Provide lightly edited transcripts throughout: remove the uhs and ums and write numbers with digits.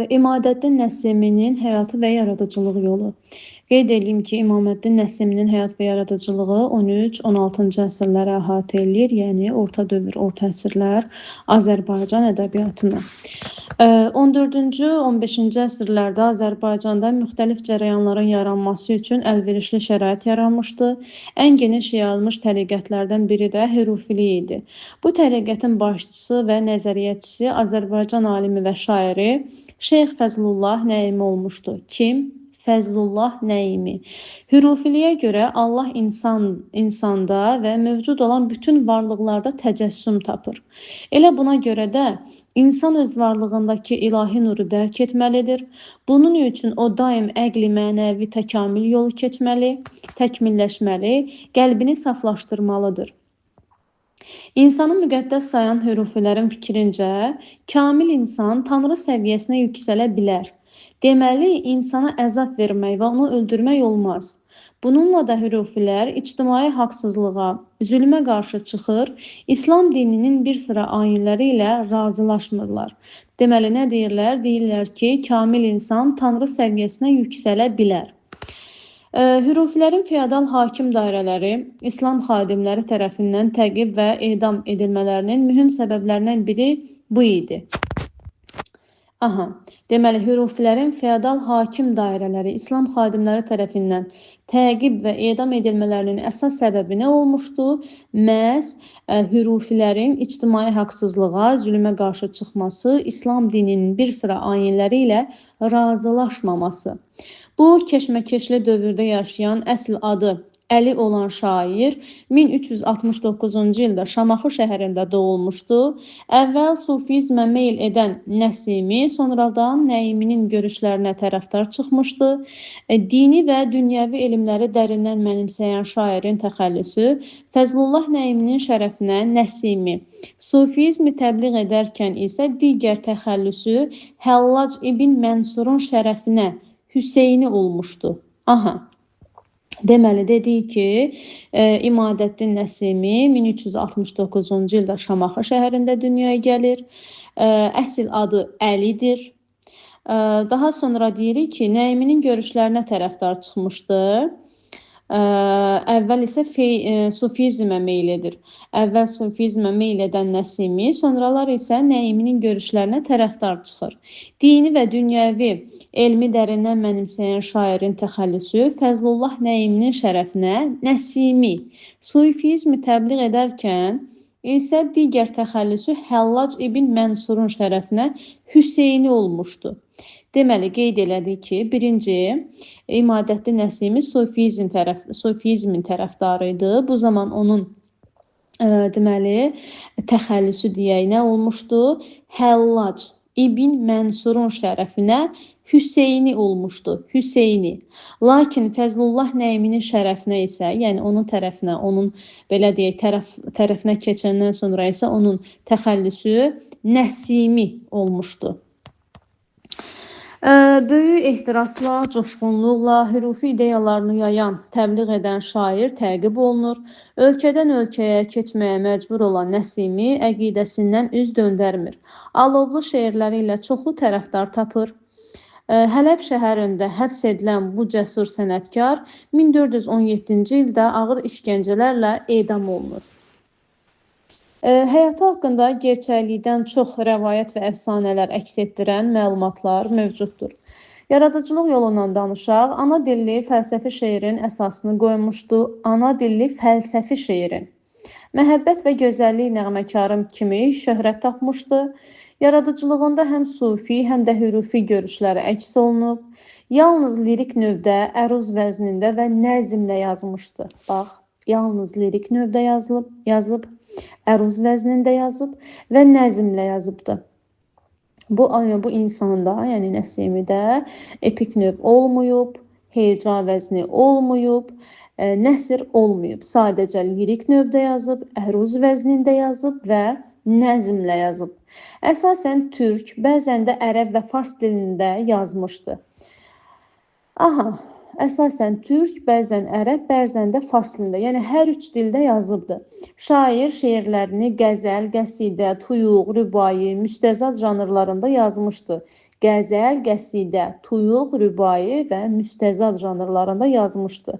İmadəddin Nəsiminin həyatı və yaradıcılıq yolu. Qeyd edeyim ki, İmaməddin Nəsiminin həyat və yaradıcılığı 13-16-cı əsrləri əhatə eləyir, yəni orta dövr, orta əsrlər Azərbaycan ədəbiyyatını. 14-cü, 15-ci əsrlərdə Azərbaycanda müxtəlif cərəyanların yaranması üçün əlverişli şərait yaranmışdı. Ən geniş yayılmış təriqətlərdən biri də hürufilik idi. Bu təriqətin başçısı və nəzəriyyətçisi Azərbaycan alimi və şairi Şeyx Fəzlullah Nəimi olmuşdu. Kim? Fəzlullah Nəimi. Hürufiliyə görə Allah insanda və mövcud olan bütün varlıqlarda təcəssüm tapır. Elə buna görə də insan öz varlığındakı ilahi nuru dərk etməlidir. Bunun üçün o daim əqli mənəvi təkamül yolu keçməli, təkmilləşməli, qəlbini saflaşdırmalıdır. İnsanı müqəddəs sayan hürufilərin fikrincə, kamil insan Tanrı səviyyəsinə yüksələ bilər. Deməli, insana əzab vermək və onu öldürmək olmaz. Bununla da hürufilər ictimai haqsızlığa, zülmə qarşı çıxır, İslam dininin bir sıra ayinləri ilə razılaşmırlar. Deməli, nə deyirlər? Deyirlər ki, kamil insan Tanrı səviyyəsinə yüksələ bilər. Hürufilərin feodal hakim dairələri İslam xadimləri tərəfindən təqib və edam edilmələrinin mühüm səbəblərindən biri bu idi. Deməli, hürufilərin feodal hakim dairələri İslam xadimləri tərəfindən təqib və edam edilmələrinin əsas səbəbi nə olmuşdu? Məhz hürufilərin ictimai haqsızlığa, zülmə qarşı çıxması, İslam dininin bir sıra ayinləri ilə razılaşmaması. Bu, keşməkeşli dövrdə yaşayan əsl adı Əli olan şair 1369-cu ildə Şamaxı şəhərində doğulmuşdu. Əvvəl sufizmə meyl edən Nəsimi sonradan Nəiminin görüşlərinə tərəfdar çıxmışdı. Dini və dünyəvi elmləri dərindən mənimsəyən şairin təxəllüsü Fəzlullah Nəiminin şərəfinə Nəsimi, sufizmi təbliğ edərkən isə digər təxəllüsü Həllac ibn Mənsurun şərəfinə Hüseyni olmuşdu. Deməli, dedik ki, İmadəddin Nəsimi 1369-cu ildə Şamaxı şəhərində dünyaya gəlir. Əsl adı Əlidir. Daha sonra deyirik ki, Nəiminin görüşlərinə tərəfdar çıxmışdı. Əvvəl isə sufizmə meyl edir. Əvvəl sufizmə meyl edən Nəsimi, sonralar isə Nəiminin görüşlərinə tərəfdar çıxır. Dini və dünyəvi elmi dərindən mənimsəyən şairin təxəllüsü Fəzlullah Nəiminin şərəfinə Nəsimi, sufizmi təbliğ edərkən isə digər təxəllüsü Həllac ibn Mənsurun şərəfinə Hüseyni olmuşdu. Deməli, qeyd elədik ki, birinci İmadəddin Nəsimi sufizmin tərəfdarı idi. Bu zaman onun deməli, təxəllüsü deyək nə olmuşdu? Həllac ibn Mənsurun şərəfinə Hüseyni olmuşdu. Hüseyni. Lakin Fəzlullah Nəiminin şərəfinə isə, yəni onun tərəfinə, onun belə deyək, tərəfinə keçəndən sonra isə onun təxəllüsü Nəsimi olmuşdu. Böyük ehtirasla, coşğunluqla hürufi ideyalarını yayan, təbliğ edən şair təqib olunur. Ölkədən ölkəyə keçməyə məcbur olan Nəsimi əqidəsindən üz döndərmir. Alovlu şeirləri ilə çoxlu tərəfdar tapır. Hələb şəhərində həbs edilən bu cəsur sənətkar 1417-ci ildə ağır işgəncələrlə edam olunur. Həyatı haqqında gerçəklikdən çox rəvayət və əfsanələr əks etdirən məlumatlar mövcuddur. Yaradıcılıq yolundan danışaq, ana dilli fəlsəfi şeirin əsasını qoymuşdu. Ana dilli fəlsəfi şeirin. Məhəbbət və gözəllik nəğməkarım kimi şöhrət tapmışdı. Yaradıcılığında həm sufi, həm də hürufi görüşləri əks olunub. Yalnız lirik növdə, əruz vəznində və nəzmlə yazmışdı. Bax, yalnız lirik növdə yazıb, əruz vəznində yazıb və nəzmlə yazıbdı. Bu insanda, yəni Nəsimidə epik növ olmayıb, heca vəzni olmayıb, nəsr olmayıb. Sadəcə lirik növdə yazıb, əruz vəznində yazıb və nəzmlə yazıb. Əsasən türk, bəzən də ərəb və fars dilində yazmışdı. əsasən türk, bəzən ərəb, bəzən də fars dilində, yəni hər üç dildə yazıbdı. Şair şeirlərini qəzəl, qəsidə, tuyuq, rübai, müstəzad janrlarında yazmışdı. Qəzəl, qəsidə, tuyuq, rübai və müstəzad janrlarında yazmışdı.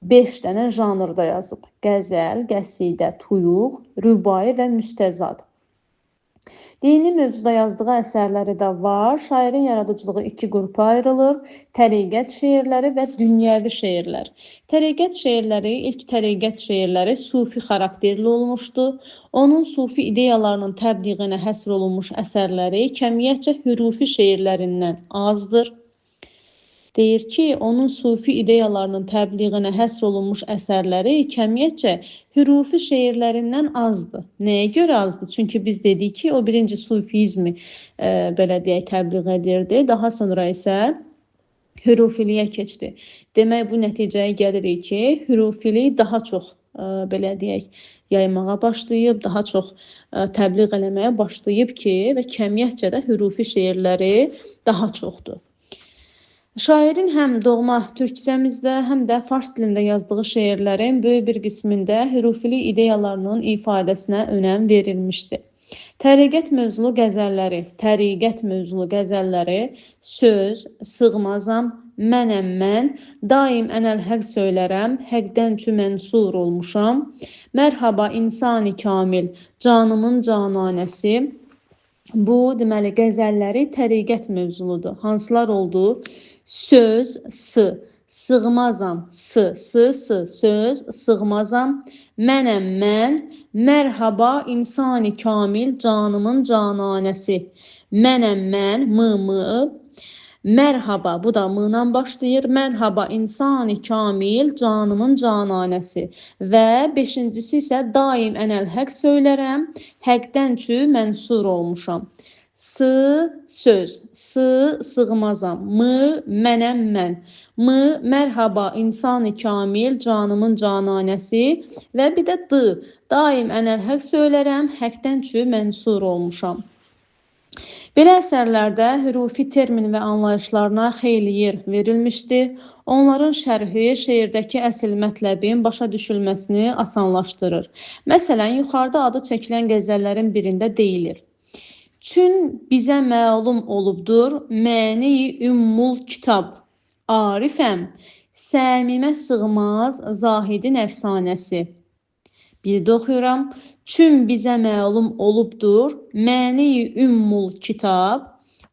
5 dənə janrda yazıb. Qəzəl, qəsidə, tuyuq, rübai və müstəzad. Dini mövzuda yazdığı əsərləri də var. Şairin yaradıcılığı iki qrupa ayrılır. Təriqət şeirləri və dünyəvi şeirlər. Təriqət şeirləri, ilk təriqət şeirləri sufi xarakterli olmuşdu. Onun sufi ideyalarının təbliğinə həsr olunmuş əsərləri kəmiyyətcə hürufi şeirlərindən azdır. Deyir ki, onun sufi ideyalarının təbliğinə həsr olunmuş əsərləri kəmiyyətcə hürufi şeirlərindən azdır. Nəyə görə azdır? Çünki biz dedik ki, o birinci sufizmi belə deyək təbliğ edirdi. Daha sonra isə hürufiliyə keçdi. Demək, bu nəticəyə gəlirik ki, hürufilik daha çox belə deyək yaymağa başlayıb, daha çox təbliğ eləməyə başlayıb ki, və kəmiyyətcə də hürufi şeirləri daha çoxdur. Şairin həm doğma türkcəmizdə, həm də fars dilində yazdığı şeirlərin böyük bir qismində hürufilik ideyalarının ifadəsinə önəm verilmişdi. Təriqət mövzulu qəzəlləri söz, sığmazam, mənəm mən, daim ənəl həq söylərəm, həqdən çü mənsur olmuşam, mərhaba insani kamil, canımın cananəsi. Bu, deməli, qəzəlləri təriqət mövzuludur. Hansılar oldu? Söz, sığmazam, söz, sığmazam, mənəm mən, mərhaba insani kamil, canımın cananəsi. Mənəm mən, mərhaba, bu da mı-la başlayır. Mərhaba insani kamil, canımın cananəsi. Və beşincisi isə daim ənəl həq söylərəm, həqdən çü mənsur olmuşam. Söz, sığmazam, mənəm mən, mərhaba insani kamil, canımın cananəsi və bir də daim ənəl həq söylərəm, həqdən çü mənsur olmuşam. Belə əsərlərdə hürufi termin və anlayışlarına xeyli yer verilmişdir. Onların şərhi şeirdəki əsl mətləbin başa düşülməsini asanlaşdırır. Məsələn, yuxarıda adı çəkilən qəzəllərin birində deyilir. Çün bizə məlum olubdur, məni ümmul kitab, arifəm, səmimə sığmaz zahidin əfsanəsi. Bir də oxuyuram. Çün bizə məlum olubdur, məni ümmul kitab,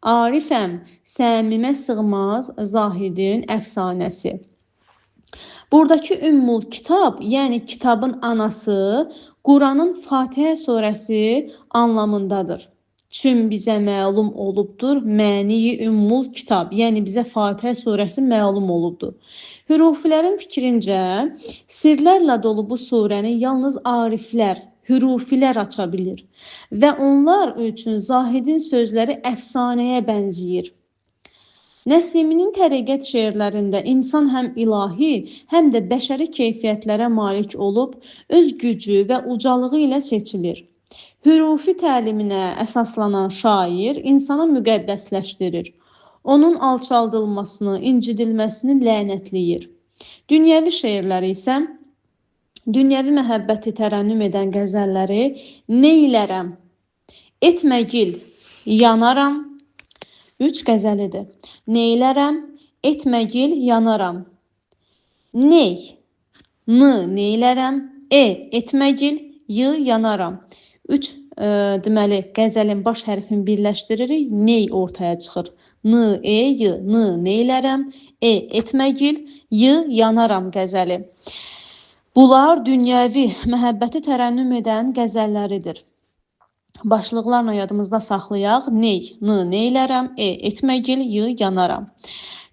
arifəm, səmimə sığmaz zahidin əfsanəsi. Buradakı ümmul kitab, yəni kitabın anası, Quranın Fatihə surəsi anlamındadır. Çün bizə məlum olubdur, məni ümmul kitab, yəni bizə Fatihə surəsi məlum olubdur. Hürufilərin fikrincə, sirlərlə dolu bu surəni yalnız ariflər, hürufilər aça bilir və onlar üçün zahidin sözləri əfsanəyə bənzəyir. Nəsiminin təriqət şeirlərində insan həm ilahi, həm də bəşəri keyfiyyətlərə malik olub, öz gücü və ucalığı ilə seçilir. Hürufi təliminə əsaslanan şair insanı müqəddəsləşdirir. Onun alçaldılmasını, incidilməsini lənətləyir. Dünyəvi şeirləri isə dünyəvi məhəbbəti tərənnüm edən qəzəlləri neylərəm, etməgil, yanaram. 3 qəzəlidir. Neylərəm, etməgil, yanaram. Ney, neylərəm, etməgil, yanaram. 3 deməli qəzəlin baş hərfini birləşdiririk, ney ortaya çıxır. Neylərəm, etməgil, yanaram qəzəli. Bunlar dünyəvi məhəbbəti tərənnüm edən qəzəlləridir. Başlıqlarla yadımızda saxlayaq. Neylərəm, etməgil, yanaram.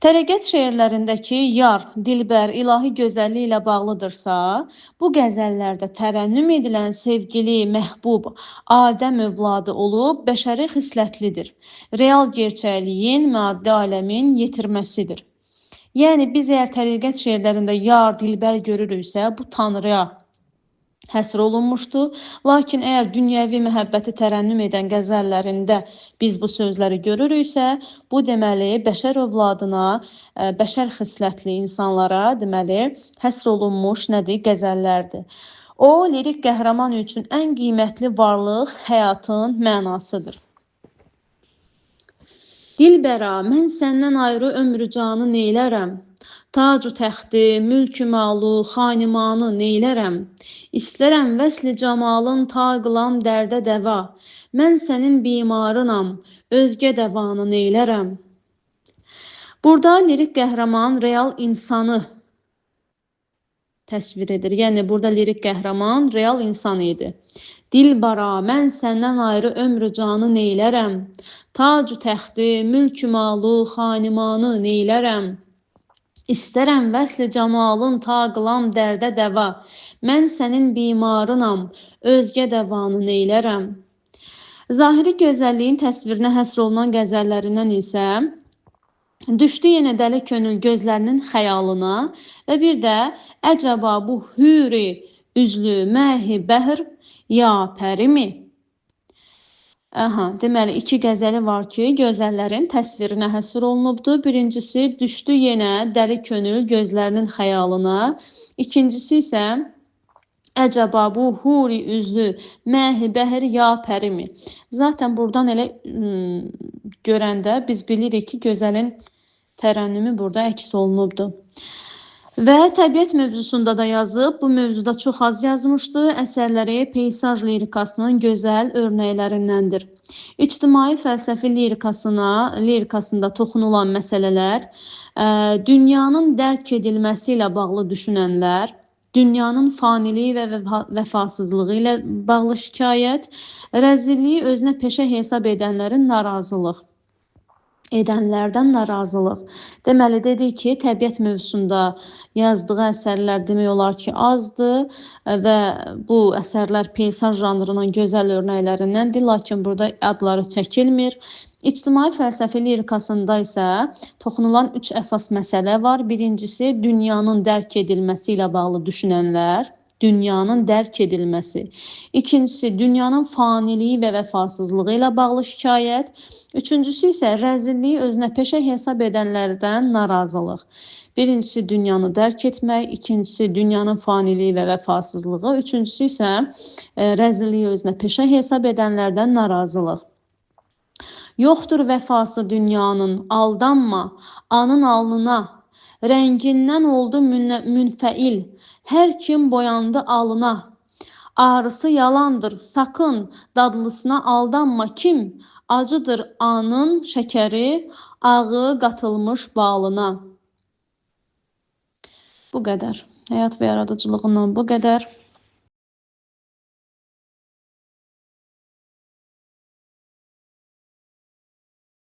Təriqət şeirlərindəki yar, dilbər, ilahi gözəlliyi ilə bağlıdırsa, bu qəzəllərdə tərənnüm edilən sevgili, məhbub, Adəm övladı olub, bəşəri xislətlidir. Real gerçəkliyin, maddi aləmin yetirməsidir. Yəni, biz əgər təriqət şeirlərində yar, dilbər görürüksə, bu Tanrıya həsr olunmuşdur. Lakin əgər dünyəvi məhəbbəti tərənnüm edən qəzəllərində biz bu sözləri görürüksə, bu deməli bəşər övladına, bəşər xislətli insanlara deməli həsr olunmuş nədir? Qəzəllərdir. O, lirik qəhrəman üçün ən qiymətli varlıq həyatın mənasıdır. Dilbəra, mən səndən ayrı ömrü canı neylərəm? Tacu təxti, mülkü malu, xanimanı neylərəm? İstərəm vəsli camalın ta qılam dərdə dəva. Mən sənin bimarınam, özgə dəvanı neylərəm? Burada lirik qəhrəman real insanı təsvir edir. Yəni, burada lirik qəhrəman real insan idi. Dilbara, mən səndən ayrı ömrü canı neylərəm? Tacu təxti, mülkü malu, xanimanı neylərəm? İstərəm vəsli camalın ta qılam dərdə dəva. Mən sənin bimarınam, özgə dəvanı neylərəm? Zahiri gözəlliyin təsvirinə həsr olunan qəzəllərindən isə düşdü yenə dəli könül gözlərinin xəyalına və bir də əcəba bu hüri üzlü məhi bəhr ya pərimi? Deməli, iki qəzəli var ki, gözəllərin təsvirinə həsr olunubdur. Birincisi, düşdü yenə dəli könül gözlərinin xəyalına. İkincisi isə, əcəba bu huri üzlü məhi bəhr ya pərimi? Zaten buradan elə görəndə biz bilirik ki, gözəlin tərənnümü burada əks olunubdur. Və təbiət mövzusunda da yazıb, bu mövzuda çox az yazmışdı. Əsərləri peysaj lirikasının gözəl örnəklərindəndir. İctimai fəlsəfi lirikasında toxunulan məsələlər, dünyanın dərk edilməsi ilə bağlı düşünənlər, dünyanın faniliyi və vəfasızlığı ilə bağlı şikayət, rəzilliyi özünə peşə hesab edənlərdən narazılıq. Deməli, dedik ki, təbiət mövzusunda yazdığı əsərlər demək olar ki, azdır və bu əsərlər peysaj janrının gözəl örnəklərindəndir, lakin burada adları çəkilmir. İctimai fəlsəfi lirikasında isə toxunulan 3 əsas məsələ var. Birincisi, dünyanın dərk edilməsi ilə bağlı düşünənlər, dünyanın dərk edilməsi. İkincisi, dünyanın faniliyi və vəfasızlığı ilə bağlı şikayət. Üçüncüsü isə rəzilliyi özünə peşə hesab edənlərdən narazılıq. Birincisi, dünyanı dərk etmək. İkincisi, dünyanın faniliyi və vəfasızlığı. Üçüncüsü isə rəzilliyi özünə peşə hesab edənlərdən narazılıq. Yoxdur vəfası dünyanın, aldanma, anın alnına. Rəngindən oldu münfəil, hər kim boyandı alına. Ağrısı yalandır, sakın, dadlısına aldanma kim? Acıdır anın şəkəri, ağı qatılmış balına. Bu qədər. Həyat və yaradıcılığından bu qədər.